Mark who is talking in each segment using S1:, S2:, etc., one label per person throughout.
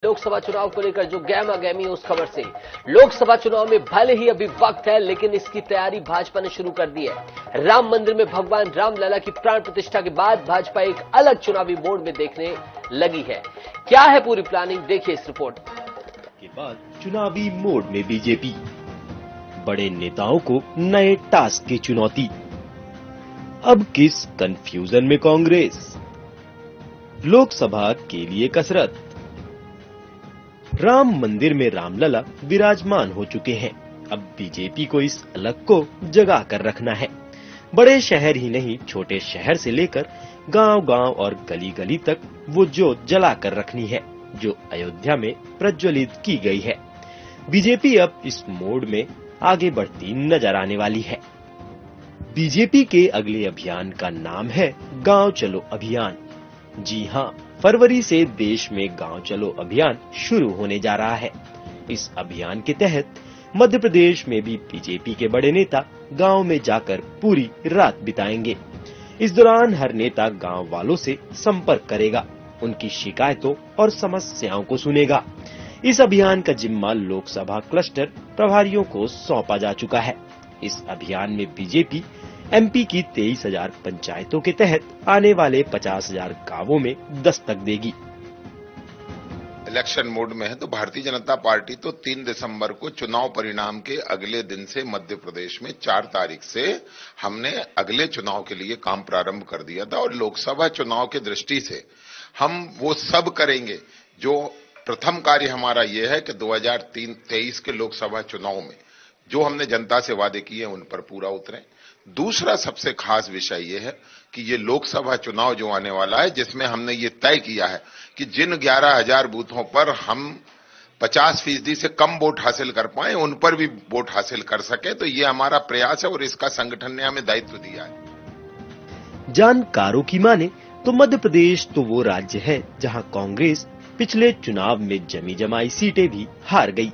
S1: लोकसभा चुनाव को लेकर जो गहमा गहमी है उस खबर से। लोकसभा चुनाव में भले ही अभी वक्त है, लेकिन इसकी तैयारी भाजपा ने शुरू कर दी है। राम मंदिर में भगवान रामलला की प्राण प्रतिष्ठा के बाद भाजपा एक अलग चुनावी मोड में देखने लगी है। क्या है पूरी प्लानिंग, देखिए इस रिपोर्ट
S2: के बाद चुनावी मोड में बीजेपी, बड़े नेताओं को नए टास्क की चुनौती। अब किस कंफ्यूजन में कांग्रेस, लोकसभा के लिए कसरत। राम मंदिर में रामलला विराजमान हो चुके हैं। अब बीजेपी को इस अलग को जगा कर रखना है। बड़े शहर ही नहीं, छोटे शहर से लेकर गांव-गांव और गली-गली तक वो जोत जला कर रखनी है जो अयोध्या में प्रज्वलित की गई है। बीजेपी अब इस मोड में आगे बढ़ती नजर आने वाली है। बीजेपी के अगले अभियान का नाम है गांव चलो अभियान। जी हां, फरवरी से देश में गांव चलो अभियान शुरू होने जा रहा है। इस अभियान के तहत मध्य प्रदेश में भी बीजेपी के बड़े नेता गांव में जाकर पूरी रात बिताएंगे। इस दौरान हर नेता गांव वालों से संपर्क करेगा, उनकी शिकायतों और समस्याओं को सुनेगा। इस अभियान का जिम्मा लोकसभा क्लस्टर प्रभारियों को सौंपा जा चुका है। इस अभियान में बीजेपी एमपी की 23,000 पंचायतों के तहत आने वाले 50,000 गांवों में दस्तक देगी।
S3: इलेक्शन मोड में है तो भारतीय जनता पार्टी तो 3 दिसंबर को चुनाव परिणाम के अगले दिन से मध्य प्रदेश में 4 तारीख से हमने अगले चुनाव के लिए काम प्रारंभ कर दिया था। और लोकसभा चुनाव की दृष्टि से हम वो सब करेंगे। जो प्रथम कार्य हमारा ये है कि 2023 के लोकसभा चुनाव में जो हमने जनता से वादे किए उन पर पूरा उतरें। दूसरा सबसे खास विषय ये है कि ये लोकसभा चुनाव जो आने वाला है, जिसमें हमने ये तय किया है कि जिन 11,000 बूथों पर हम 50% से कम वोट हासिल कर पाए उन पर भी वोट हासिल कर सके, तो ये हमारा प्रयास है और इसका संगठन ने हमें दायित्व दिया है।
S2: जानकारों की माने तो मध्य प्रदेश तो वो राज्य है जहां कांग्रेस पिछले चुनाव में जमी जमाई सीटें भी हार गई।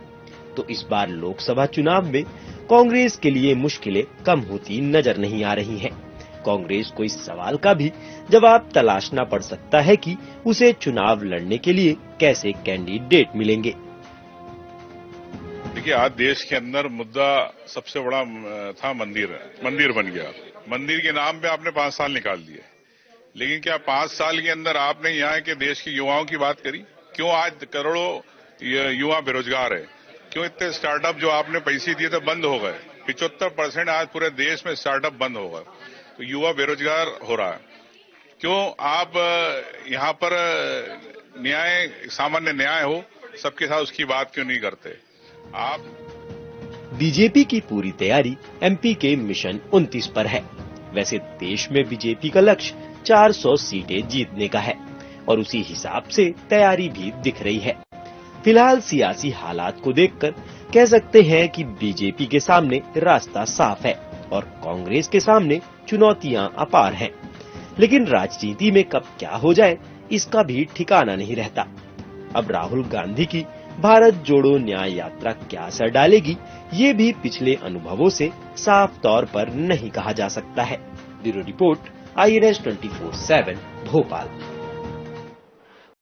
S2: तो इस बार लोकसभा चुनाव में कांग्रेस के लिए मुश्किलें कम होती नजर नहीं आ रही हैं। कांग्रेस को इस सवाल का भी जवाब तलाशना पड़ सकता है कि उसे चुनाव लड़ने के लिए कैसे कैंडिडेट मिलेंगे।
S4: देखिए, आज देश के अंदर मुद्दा सबसे बड़ा था मंदिर बन गया। मंदिर के नाम पे आपने 5 साल निकाल दिए, लेकिन क्या 5 साल के अंदर आपने यहाँ के देश के युवाओं की बात करी? क्यों आज करोड़ों युवा बेरोजगार है? क्यों इतने स्टार्टअप जो आपने पैसे दिए थे बंद हो गए? 75% आज पूरे देश में स्टार्टअप बंद हो गए, तो युवा बेरोजगार हो रहा है। क्यों आप यहाँ पर न्याय, सामान्य न्याय हो सबके साथ, उसकी बात क्यों नहीं करते आप?
S2: बीजेपी की पूरी तैयारी एमपी के मिशन 29 पर है। वैसे देश में बीजेपी का लक्ष्य 400 सीटें जीतने का है और उसी हिसाब से तैयारी भी दिख रही है। फिलहाल सियासी हालात को देखकर कह सकते हैं कि बीजेपी के सामने रास्ता साफ है और कांग्रेस के सामने चुनौतियां अपार हैं। लेकिन राजनीति में कब क्या हो जाए इसका भी ठिकाना नहीं रहता। अब राहुल गांधी की भारत जोड़ो न्याय यात्रा क्या असर डालेगी, ये भी पिछले अनुभवों से साफ तौर पर नहीं कहा जा सकता है। Bureau report, INS 24/7 Bhopal.